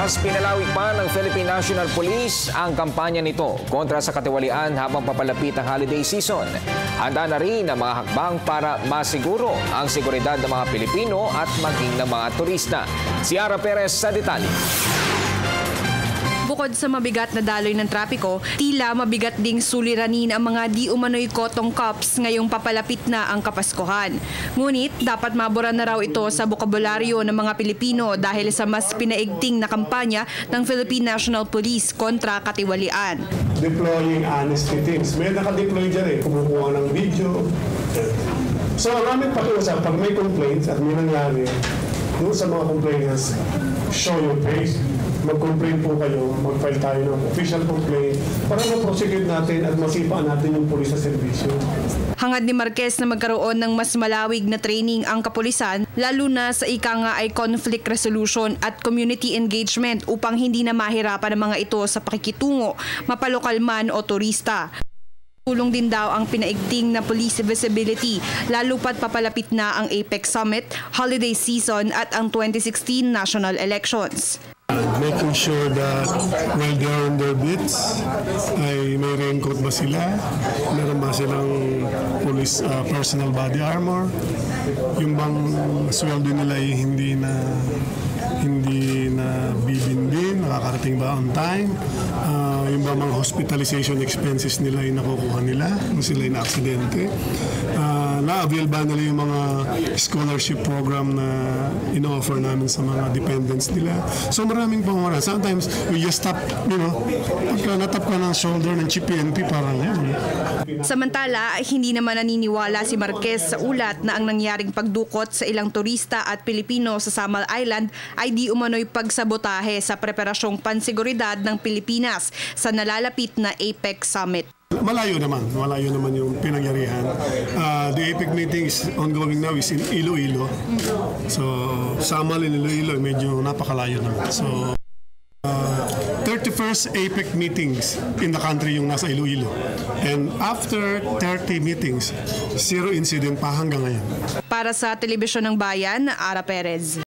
Mas pinalawig pa ng Philippine National Police ang kampanya nito kontra sa katiwalian habang papalapit ang holiday season. Handa na rin ang mga hakbang para masiguro ang seguridad ng mga Pilipino at maging ng mga turista. Si Ara Perez sa detalye. Bukod sa mabigat na daloy ng trapiko, tila mabigat ding suliranin ang mga di umano'y cotton cups ngayong papalapit na ang Kapaskuhan. Ngunit dapat mabura na raw ito sa bokabularyo ng mga Pilipino dahil sa mas pinaigting na kampanya ng Philippine National Police kontra katiwalian. Deploying honesty teams. May naka-deploy dyan kumukuha ng video. So ang aming pakiusap, pag may complaints at may nangyari, doon sa mga complainants, show your face. Mag-complain po kayo, mag-file tayo ng official complaint para ma-prosecute natin at masipaan natin yung pulis sa serbisyo. Hangad ni Marquez na magkaroon ng mas malawig na training ang kapulisan, lalo na sa ika nga ay conflict resolution at community engagement upang hindi na mahirapan ang mga ito sa pakikitungo, mapalokal man o turista. Tulong din daw ang pinaigting na police visibility, lalo pat papalapit na ang APEC Summit, holiday season at ang 2016 national elections. Making sure that while they are on their beats, ay may raincoat ba sila? Meron ba silang police personal body armor? Yung bang sweldo nila ay hindi na bibindin, nakakarating ba on time? Yung ba mga hospitalization expenses nila ay nakukuha nila? Kung sila ay na-aksidente? Na-avail ba nila yung mga scholarship program na ino-offer namin sa mga dependents nila? So maraming pangunguna. Sometimes we just tap, pagka natap ka ng shoulder ng PNP, parang yun. Samantala, hindi naman naniniwala si Marquez sa ulat na ang nangyaring pagdukot sa ilang turista at Pilipino sa Samal Island ay di umano'y pagsabotahe sa preparasyong pansiguridad ng Pilipinas sa nalalapit na APEC Summit. Malayo naman yung pinangyarihan. The APEC meeting is ongoing now is in Iloilo. So, Samal in Iloilo, medyo napakalayo naman. So, 31st APEC meetings in the country yung nasa Iloilo. And after 30 meetings, 0 incident pa hanggang ngayon. Para sa Telebisyon ng Bayan, Ara Perez.